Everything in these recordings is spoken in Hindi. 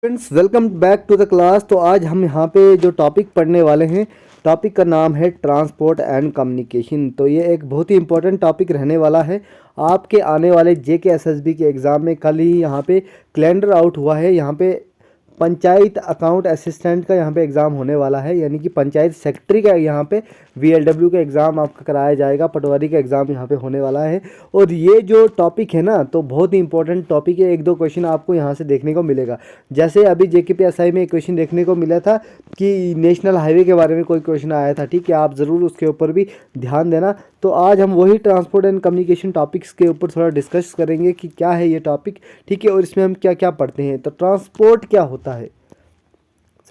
Friends welcome back to the class. तो आज हम यहाँ पे जो टॉपिक पढ़ने वाले हैं, टॉपिक का नाम है ट्रांसपोर्ट एंड कम्युनिकेशन। तो ये एक बहुत ही इंपॉर्टेंट टॉपिक रहने वाला है आपके आने वाले जेके एसएसबी के एग्ज़ाम में। कल ही यहाँ पे कैलेंडर आउट हुआ है। यहाँ पे पंचायत अकाउंट असिस्टेंट का यहाँ पे एग्ज़ाम होने वाला है, यानी कि पंचायत सेक्रेटरी का यहाँ पे वीएलडब्ल्यू का एग्ज़ाम आपका कराया जाएगा। पटवारी का एग्ज़ाम यहाँ पे होने वाला है। और ये जो टॉपिक है ना, तो बहुत ही इंपॉर्टेंट टॉपिक है। एक दो क्वेश्चन आपको यहाँ से देखने को मिलेगा। जैसे अभी जेकेपीएसआई में एक क्वेश्चन देखने को मिला था कि नेशनल हाईवे के बारे में कोई क्वेश्चन आया था। ठीक है, आप ज़रूर उसके ऊपर भी ध्यान देना। तो आज हम वही ट्रांसपोर्ट एंड कम्युनिकेशन टॉपिक्स के ऊपर थोड़ा डिस्कस करेंगे कि क्या है ये टॉपिक। ठीक है, और इसमें हम क्या क्या पढ़ते हैं। तो ट्रांसपोर्ट क्या होता है,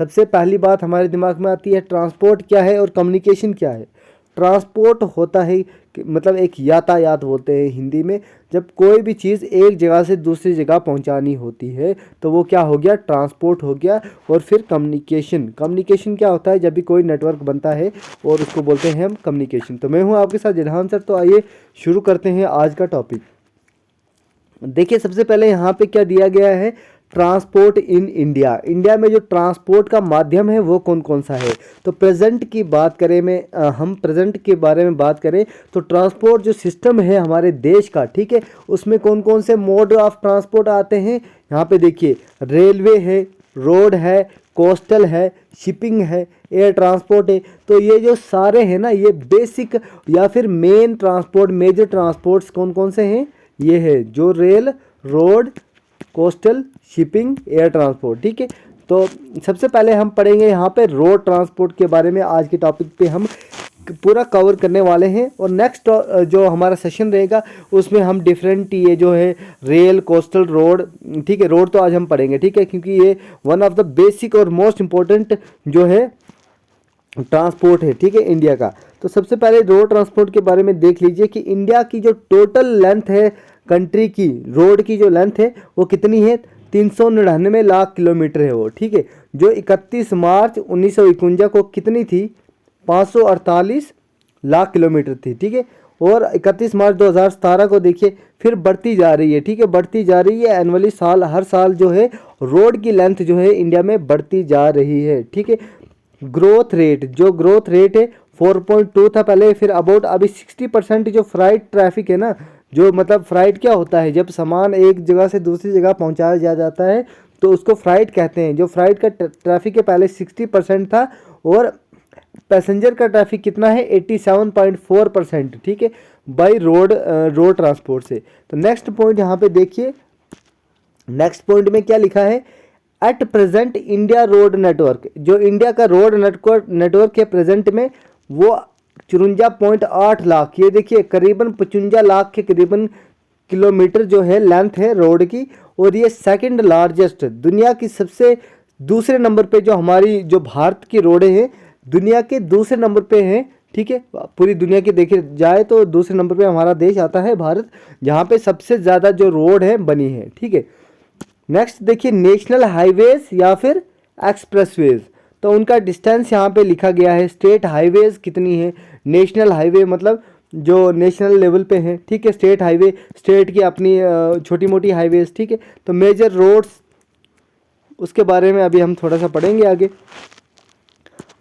सबसे पहली बात हमारे दिमाग में आती है ट्रांसपोर्ट क्या है और कम्युनिकेशन क्या है। ट्रांसपोर्ट होता है मतलब एक यातायात बोलते हैं हिंदी में। जब कोई भी चीज़ एक जगह से दूसरी जगह पहुंचानी होती है तो वो क्या हो गया, ट्रांसपोर्ट हो गया। और फिर कम्युनिकेशन, कम्युनिकेशन क्या होता है, जब भी कोई नेटवर्क बनता है और उसको बोलते हैं हम कम्युनिकेशन। तो मैं हूं आपके साथ जिरहान सर। तो आइए शुरू करते हैं आज का टॉपिक। देखिए सबसे पहले यहाँ पे क्या दिया गया है, ट्रांसपोर्ट इन इंडिया। इंडिया में जो ट्रांसपोर्ट का माध्यम है वो कौन कौन सा है। तो प्रेजेंट की बात करें हम प्रेजेंट के बारे में बात करें तो ट्रांसपोर्ट जो सिस्टम है हमारे देश का, ठीक है, उसमें कौन कौन से मोड ऑफ ट्रांसपोर्ट आते हैं। यहाँ पे देखिए रेलवे है, रोड है, कोस्टल है, शिपिंग है, एयर ट्रांसपोर्ट है। तो ये जो सारे हैं ना, ये बेसिक या फिर मेन ट्रांसपोर्ट, मेजर ट्रांसपोर्ट्स कौन कौन से हैं, ये है जो rail, road, coastal, shipping, air transport. ठीक है, तो सबसे पहले हम पढ़ेंगे यहाँ पे रोड ट्रांसपोर्ट के बारे में। आज के टॉपिक पे हम पूरा कवर करने वाले हैं। और नेक्स्ट जो हमारा सेशन रहेगा उसमें हम डिफरेंट ये जो है रेल, कोस्टल, रोड, ठीक है, रोड तो आज हम पढ़ेंगे। ठीक है, क्योंकि ये वन ऑफ द बेसिक और मोस्ट इम्पोर्टेंट जो है ट्रांसपोर्ट है, ठीक है, इंडिया का। तो सबसे पहले रोड ट्रांसपोर्ट के बारे में देख लीजिए कि इंडिया की जो टोटल लेंथ है कंट्री की, रोड की जो लेंथ है वो कितनी है, 399 लाख किलोमीटर है वो। ठीक है, जो 31 मार्च 1951 को कितनी थी, 548 लाख किलोमीटर थी। ठीक है, और 31 मार्च 2017 को देखिए फिर बढ़ती जा रही है। ठीक है, बढ़ती जा रही है एनुअली, साल हर साल जो है रोड की लेंथ जो है इंडिया में बढ़ती जा रही है। ठीक है, ग्रोथ रेट, जो ग्रोथ रेट है 4.2 था पहले, फिर अबाउट अभी 60% जो फ्राइट ट्रैफिक है ना, जो मतलब फ्राइट क्या होता है, जब सामान एक जगह से दूसरी जगह पहुंचाया जाता है तो उसको फ्राइट कहते हैं। जो फ्राइट का ट्रैफिक है पहले 60% था, और पैसेंजर का ट्रैफिक कितना है, 87.4%। ठीक है, बाई रोड ट्रांसपोर्ट से। तो नेक्स्ट पॉइंट यहाँ पे देखिए, नेक्स्ट पॉइंट में क्या लिखा है, at present India road network, जो इंडिया का रोड नेटवर्क है प्रेजेंट में वो 54.8 लाख, ये देखिए करीबन 55 लाख के करीबन किलोमीटर जो है लेंथ है रोड की। और ये सेकंड लार्जेस्ट, दुनिया की सबसे दूसरे नंबर पे जो हमारी जो भारत की रोडें हैं दुनिया के दूसरे नंबर पे हैं। ठीक है, पूरी दुनिया की देखे जाए तो दूसरे नंबर पे हमारा देश आता है भारत, जहाँ पे सबसे ज़्यादा जो रोड है बनी है। ठीक है, नेक्स्ट देखिए नेशनल हाईवेज या फिर एक्सप्रेसवेज। तो उनका डिस्टेंस यहाँ पे लिखा गया है। स्टेट हाईवेज कितनी है, नेशनल हाईवे मतलब जो नेशनल लेवल पे है, ठीक है, स्टेट हाईवे स्टेट की अपनी छोटी मोटी हाईवेज। ठीक है, तो मेजर रोड्स उसके बारे में अभी हम थोड़ा सा पढ़ेंगे आगे।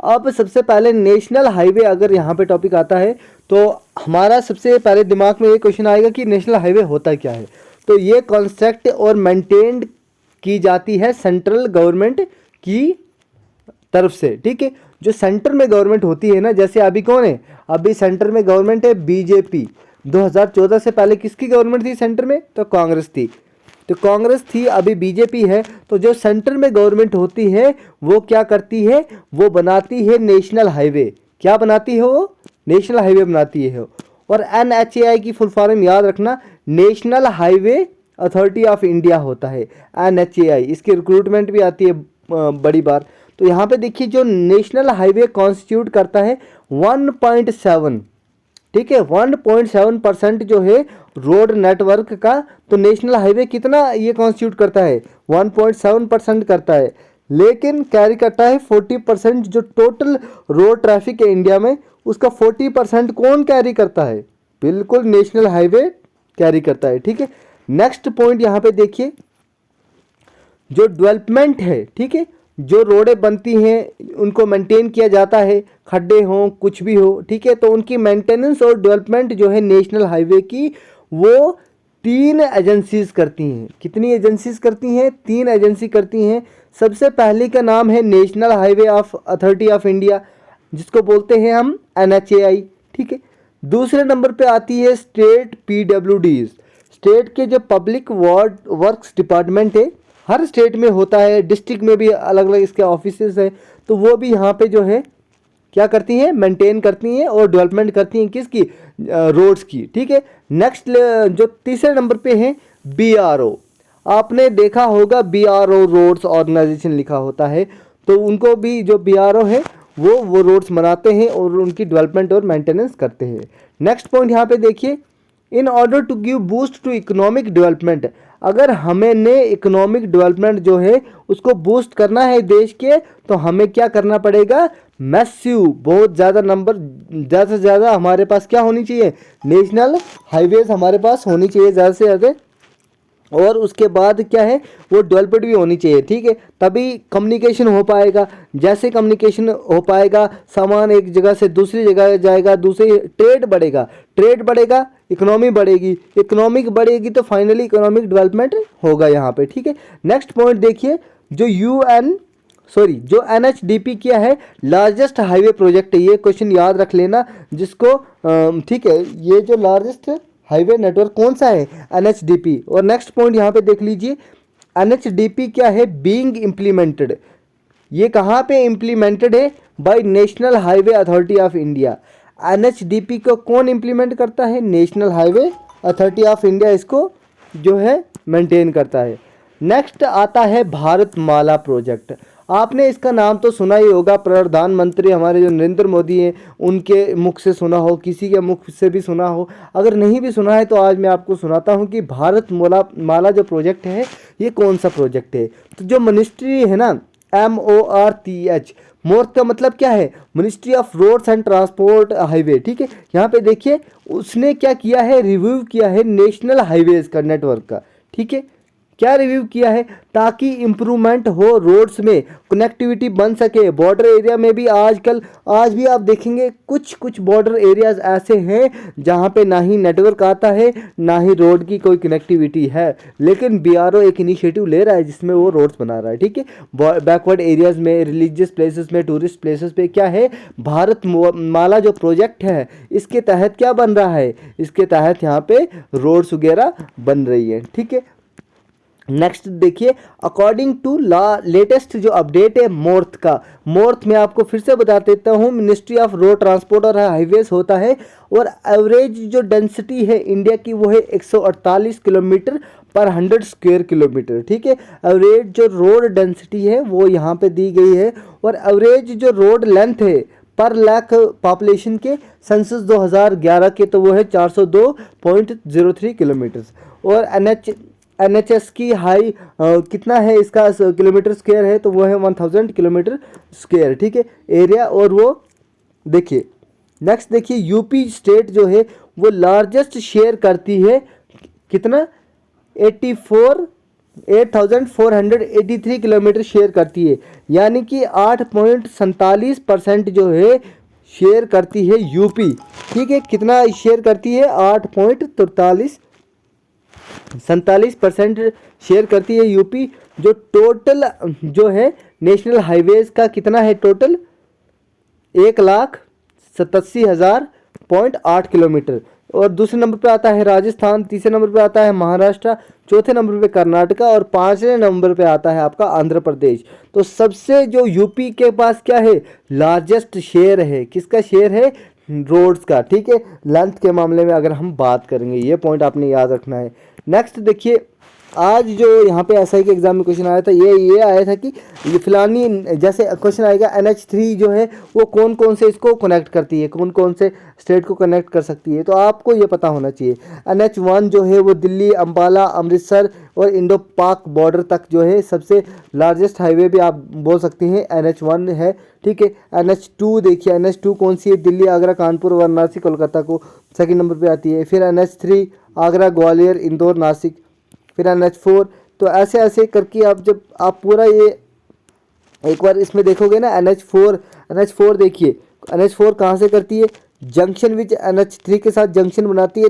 अब सबसे पहले नेशनल हाईवे अगर यहाँ पे टॉपिक आता है तो हमारा सबसे पहले दिमाग में ये क्वेश्चन आएगा कि नेशनल हाईवे होता क्या है। तो ये कॉन्स्ट्रक्ट और मेंटेन्ड की जाती है सेंट्रल गवर्नमेंट की तरफ से। ठीक है, जो सेंटर में गवर्नमेंट होती है ना, जैसे अभी कौन है, अभी सेंटर में गवर्नमेंट है बीजेपी। 2014 से पहले किसकी गवर्नमेंट थी सेंटर में, तो कांग्रेस थी। तो कांग्रेस थी, अभी बीजेपी है। तो जो सेंटर में गवर्नमेंट होती है वो क्या करती है, वो बनाती है नेशनल हाईवे। क्या बनाती है वो, नेशनल हाईवे बनाती है। और NHAI की फुल फॉर्म याद रखना, national Highway Authority of India होता है NHAI। इसकी रिक्रूटमेंट भी आती है बड़ी बार। तो यहाँ पे देखिए जो नेशनल हाईवे कॉन्स्टिट्यूट करता है 1.7, ठीक है, 1.7% जो है रोड नेटवर्क का। तो नेशनल हाईवे कितना ये कॉन्स्टिट्यूट करता है, 1.7% करता है। लेकिन कैरी करता है 40%, जो टोटल रोड ट्रैफिक है इंडिया में उसका 40% कौन कैरी करता है, बिल्कुल नेशनल हाईवे कैरी करता है। ठीक है, नेक्स्ट पॉइंट यहाँ पे देखिए, जो डेवलपमेंट है, ठीक है, जो रोडें बनती हैं उनको मेंटेन किया जाता है, खड्डे हों कुछ भी हो, ठीक है, तो उनकी मेंटेनेंस और डेवलपमेंट जो है नेशनल हाईवे की, वो 3 एजेंसीज करती हैं। कितनी एजेंसीज करती हैं? 3 एजेंसी करती हैं। सबसे पहले का नाम है National highway of authority of India, जिसको बोलते हैं हम NHAI, ठीक है। दूसरे नंबर पे आती है स्टेट PWDs, स्टेट के जो पब्लिक वर्क्स डिपार्टमेंट है, हर स्टेट में होता है, डिस्ट्रिक्ट में भी अलग अलग इसके ऑफिसेज हैं, तो वो भी यहाँ पे जो है क्या करती हैं? मेंटेन करती हैं और डेवलपमेंट करती हैं किसकी? रोड्स की, ठीक है। नेक्स्ट जो तीसरे नंबर पे है BRO, आपने देखा होगा BRO रोड्स ऑर्गेनाइजेशन लिखा होता है, तो उनको भी जो BRO है वो रोड्स बनाते हैं और उनकी डेवलपमेंट और मेंटेनेंस करते हैं। नेक्स्ट पॉइंट यहाँ पे देखिए, in order to give boost to economic development, अगर हमें ने इकोनॉमिक डेवलपमेंट जो है उसको बूस्ट करना है देश के, तो हमें क्या करना पड़ेगा? मैसिव, बहुत ज़्यादा नंबर, ज़्यादा से ज़्यादा हमारे पास क्या होनी चाहिए? नेशनल हाईवेज हमारे पास होनी चाहिए ज़्यादा से ज़्यादा, और उसके बाद क्या है? वो डेवलप्ड भी होनी चाहिए, ठीक है, तभी कम्युनिकेशन हो पाएगा। जैसे कम्युनिकेशन हो पाएगा, सामान एक जगह से दूसरी जगह जाएगा, दूसरी ट्रेड बढ़ेगा, ट्रेड बढ़ेगा, इकोनॉमी बढ़ेगी, इकोनॉमिक बढ़ेगी, तो फाइनली इकोनॉमिक डेवलपमेंट होगा यहाँ पे, ठीक है। नेक्स्ट पॉइंट देखिए, जो NHDP क्या है? लार्जेस्ट हाईवे प्रोजेक्ट है, ये क्वेश्चन याद रख लेना जिसको, ठीक है, ये जो लार्जेस्ट हाईवे नेटवर्क कौन सा है? NHDP। और नेक्स्ट पॉइंट यहाँ पे देख लीजिए, NHDP क्या है? बीइंग इम्प्लीमेंटेड, ये कहाँ पे इम्प्लीमेंटेड है? By National Highway Authority of India. NHDP को कौन इम्प्लीमेंट करता है? National Highway Authority of India इसको जो है मेंटेन करता है। नेक्स्ट आता है भारतमाला प्रोजेक्ट, आपने इसका नाम तो सुना ही होगा, प्रधानमंत्री हमारे जो नरेंद्र मोदी हैं उनके मुख से सुना हो, किसी के मुख से भी सुना हो, अगर नहीं भी सुना है तो आज मैं आपको सुनाता हूँ कि भारतमाला जो प्रोजेक्ट है ये कौन सा प्रोजेक्ट है। तो जो मिनिस्ट्री है ना, MORTH, मोर्थ का मतलब क्या है? Ministry of Roads and Transport Highway, ठीक है। यहाँ पे देखिए उसने क्या किया है? रिव्यू किया है नेशनल हाईवेज का नेटवर्क का, ठीक है। क्या रिव्यू किया है? ताकि इम्प्रूवमेंट हो रोड्स में, कनेक्टिविटी बन सके। बॉर्डर एरिया में भी आज भी आप देखेंगे कुछ बॉर्डर एरियाज ऐसे हैं जहाँ पे ना ही नेटवर्क आता है, ना ही रोड की कोई कनेक्टिविटी है, लेकिन BRO एक इनिशिएटिव ले रहा है जिसमें वो रोड्स बना रहा है, ठीक है। बैकवर्ड एरियाज में, रिलीजियस प्लेसेस में, टूरिस्ट प्लेसेस पे क्या है? भारतमाला जो प्रोजेक्ट है इसके तहत क्या बन रहा है? इसके तहत यहाँ पे रोड्स वगैरह बन रही है, ठीक है। नेक्स्ट देखिए, अकॉर्डिंग टू लेटेस्ट जो अपडेट है मोर्थ का, मोर्थ में आपको फिर से बता देता हूँ, मिनिस्ट्री ऑफ रोड ट्रांसपोर्ट और हाईवेज होता है, और एवरेज जो डेंसिटी है इंडिया की वो है 148 किलोमीटर पर 100 स्क्वायर किलोमीटर, ठीक है। एवरेज जो रोड डेंसिटी है वो यहाँ पे दी गई है, और एवरेज जो रोड लेंथ है पर लाख पॉपुलेशन के सेंसस 2011 के, तो वो है 402.03 किलोमीटर। और NHS की हाई कितना है इसका किलोमीटर स्क्वायर है? तो वो है 1000 किलोमीटर स्क्वायर, ठीक है, एरिया। और वो देखिए, नेक्स्ट देखिए, यूपी स्टेट जो है वो लार्जेस्ट शेयर करती है, कितना? 8483 किलोमीटर शेयर करती है, यानी कि 8.47% जो है शेयर करती है यूपी, ठीक है। कितना शेयर करती है? 8.47% शेयर करती है यूपी। जो टोटल जो है नेशनल हाईवेज का कितना है? Total 1,87,000.8 kilometre. और दूसरे नंबर पे आता है राजस्थान, तीसरे नंबर पे आता है महाराष्ट्र, चौथे नंबर पे कर्नाटका, और पांचवें नंबर पे आता है आपका आंध्र प्रदेश। तो सबसे जो यूपी के पास क्या है? लार्जेस्ट शेयर है। किसका शेयर है? रोड्स का, ठीक है। लेंथ के मामले में अगर हम बात करेंगे, ये पॉइंट आपने याद रखना है। नेक्स्ट देखिए, आज जो यहाँ पे SI के एग्जाम में क्वेश्चन आया था, ये आया था कि ये फिलानी, जैसे क्वेश्चन आएगा NH3 जो है वो कौन कौन से इसको कनेक्ट करती है, कौन कौन से स्टेट को कनेक्ट कर सकती है, तो आपको ये पता होना चाहिए। NH1 जो है वो दिल्ली, अंबाला, अमृतसर और इंडो पाक बॉर्डर तक जो है सबसे लार्जेस्ट हाईवे भी आप बोल सकते हैं NH1 है, ठीक है। NH2 देखिए, NH2 कौन सी है? दिल्ली, आगरा, कानपुर, वाराणसी, कोलकाता को सेकंड नंबर पे आती है। फिर NH3 आगरा, ग्वालियर, इंदौर, नासिक। फिर NH4 तो ऐसे ऐसे करके आप जब आप पूरा ये एक बार इसमें देखोगे ना NH4 देखिए, NH4 कहाँ से करती है, जंक्शन विच NH3 के साथ जंक्शन बनाती है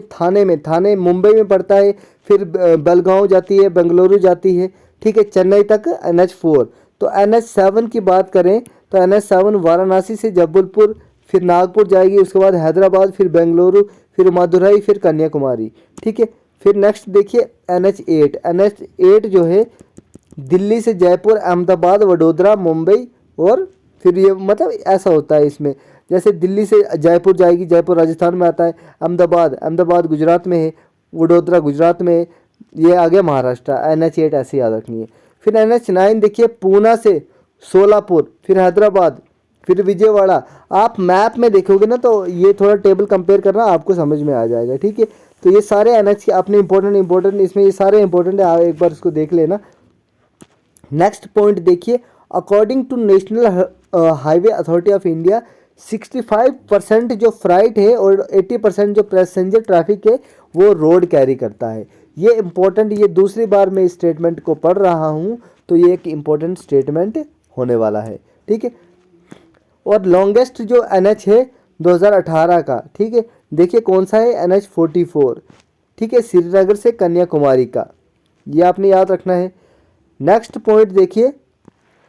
थाने मुंबई में पड़ता है, फिर बेलगांव जाती है, बेंगलुरु जाती है, ठीक है, चेन्नई तक NH4। तो NH7 की बात करें तो NH7 वाराणसी से जबलपुर, फिर नागपुर जाएगी, उसके बाद हैदराबाद, फिर बेंगलुरु, फिर मदुरई, फिर कन्याकुमारी, ठीक है। फिर नेक्स्ट देखिए NH8 जो है दिल्ली से जयपुर, अहमदाबाद, वडोदरा, मुंबई, और फिर ये मतलब ऐसा होता है इसमें, जैसे दिल्ली से जयपुर जाएगी, जयपुर राजस्थान में आता है, अहमदाबाद गुजरात में है, वडोदरा गुजरात में है, ये आ गया महाराष्ट्र। NH8 ऐसे याद रखनी है। फिर NH9 देखिए पूना से सोलापुर, फिर हैदराबाद, फिर विजयवाड़ा। आप मैप में देखोगे ना तो ये थोड़ा टेबल कंपेयर करना आपको समझ में आ जाएगा, ठीक है। तो ये सारे NH के अपने इंपॉर्टेंट इसमें ये सारे इंपॉर्टेंट है, आप एक बार इसको देख लेना। नेक्स्ट पॉइंट देखिए, according to National Highway Authority of India 65% जो फ्राइट है और 80% जो पैसेंजर ट्रैफिक है वो रोड कैरी करता है। ये इंपॉर्टेंट, ये दूसरी बार मैं इस स्टेटमेंट को पढ़ रहा हूँ, तो ये एक इम्पोर्टेंट स्टेटमेंट होने वाला है, ठीक है। और लॉन्गेस्ट जो NH है 2018 का, ठीक है, देखिए कौन सा है, NH44, ठीक है, श्रीनगर से कन्याकुमारी का, ये आपने याद रखना है। नेक्स्ट पॉइंट देखिए,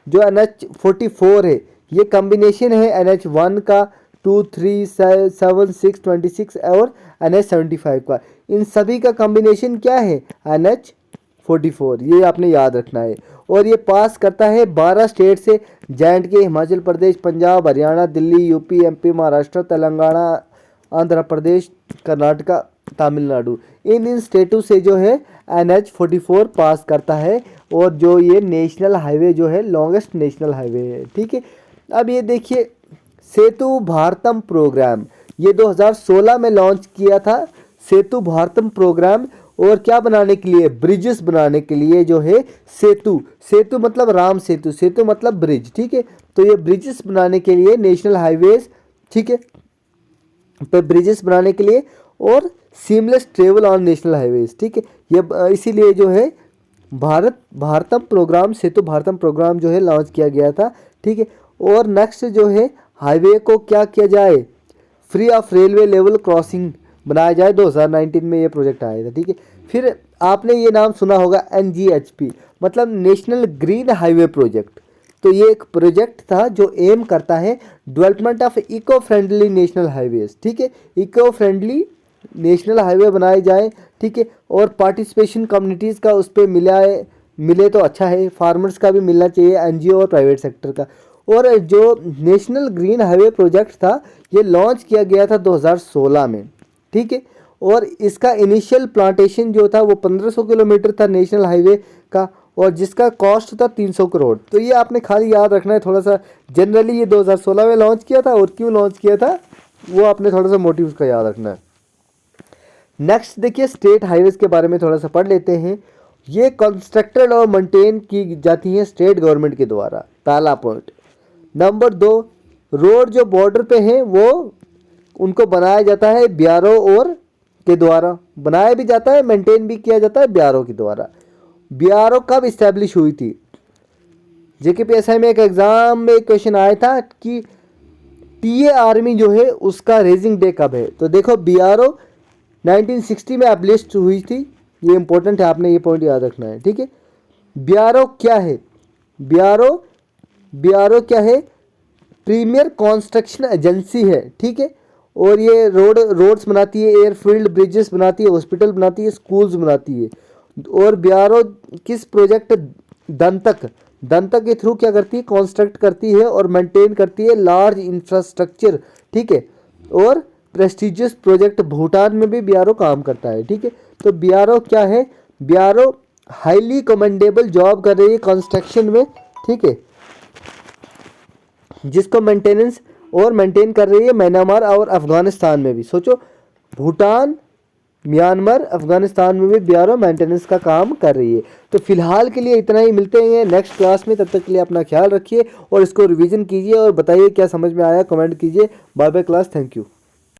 जो NH44 है ये कॉम्बिनेशन है NH1 का, 2, 3, 7, 6, 26 और NH75 का। इन सभी का कॉम्बिनेशन क्या है, NH44, ये आपने याद रखना है। और ये पास करता है 12 स्टेट से, J&K, Himachal Pradesh, Punjab, Haryana, Delhi, UP, MP, Maharashtra, Telangana, Andhra Pradesh, Karnataka, Tamil Nadu. इन स्टेटों से जो है NH44 पास करता है, और जो ये नेशनल हाईवे जो है लॉन्गेस्ट नेशनल हाईवे है, ठीक है। अब ये देखिए सेतु भारतम प्रोग्राम, ये 2016 में लॉन्च किया था सेतु भारतम प्रोग्राम। और क्या बनाने के लिए, ब्रिजेस बनाने के लिए जो है सेतु मतलब राम सेतु मतलब ब्रिज, ठीक है। तो ये ब्रिजेस बनाने के लिए नेशनल हाईवेज, ठीक है, पे ब्रिजेस बनाने के लिए, और seamless travel on national highways, ठीक है। ये इसीलिए जो है भारतम प्रोग्राम, सेतु भारतम प्रोग्राम जो है लॉन्च किया गया था, ठीक है। और नेक्स्ट जो है हाईवे को क्या किया जाए, free of railway level crossing बनाया जाए, 2019 में ये प्रोजेक्ट आया था, ठीक है। फिर आपने ये नाम सुना होगा NGHP, मतलब नेशनल ग्रीन हाईवे प्रोजेक्ट। तो ये एक प्रोजेक्ट था जो एम करता है development of eco friendly national highways, ठीक है, इको फ्रेंडली नेशनल हाईवे बनाए जाए, ठीक है। और पार्टिसिपेशन कम्युनिटीज़ का उस पर मिले तो अच्छा है, फार्मर्स का भी मिलना चाहिए, NGO और प्राइवेट सेक्टर का। और जो नेशनल ग्रीन हाईवे प्रोजेक्ट था ये लॉन्च किया गया था 2016 में, ठीक है। और इसका इनिशियल प्लांटेशन जो था वो 1500 किलोमीटर था नेशनल हाईवे का, और जिसका कॉस्ट था 300 करोड़। तो ये आपने खाली याद रखना है थोड़ा सा, जनरली ये 2016 में लॉन्च किया था, और क्यों लॉन्च किया था वो आपने थोड़ा सा मोटिव उसका याद रखना है। नेक्स्ट देखिए स्टेट हाईवेज के बारे में थोड़ा सा पढ़ लेते हैं। ये कंस्ट्रक्टेड और मेंटेन की जाती हैं स्टेट गवर्नमेंट के द्वारा, पहला पॉइंट। नंबर 2, रोड जो बॉर्डर पे हैं वो उनको बनाया जाता है BRO और के द्वारा, बनाया भी जाता है, मेंटेन भी किया जाता है BRO के द्वारा। BRO कब इस्टेब्लिश हुई थी, JKPSI में एक एग्जाम में क्वेश्चन आया था कि TA आर्मी जो है उसका रेजिंग डे कब है। तो देखो BRO 1960 में एब्लिश हुई थी, ये इंपॉर्टेंट है, आपने ये पॉइंट याद रखना है, ठीक है। BRO क्या है, BRO क्या है, प्रीमियर कंस्ट्रक्शन एजेंसी है, ठीक है। और ये रोड्स बनाती है, एयरफील्ड ब्रिजेस बनाती है, हॉस्पिटल बनाती है, स्कूल्स बनाती है। और BRO किस प्रोजेक्ट दंतक के थ्रू क्या करती है, कंस्ट्रक्ट करती है और मेंटेन करती है लार्ज इंफ्रास्ट्रक्चर, ठीक है। और प्रेस्टिजियस प्रोजेक्ट भूटान में भी BRO काम करता है, ठीक है। तो BRO क्या है, BRO हाईली कमेंडेबल जॉब कर रही है कंस्ट्रक्शन में, ठीक है, जिसको मेंटेन कर रही है म्यांमार और अफगानिस्तान में भी। सोचो भूटान, म्यांमार, अफगानिस्तान में भी BRO मेंटेनेंस का काम कर रही है। तो फिलहाल के लिए इतना ही, मिलते हैं नेक्स्ट क्लास में, तब तक के लिए अपना ख्याल रखिए और इसको रिवीजन कीजिए और बताइए क्या समझ में आया, कमेंट कीजिए। Bye bye class, thank you.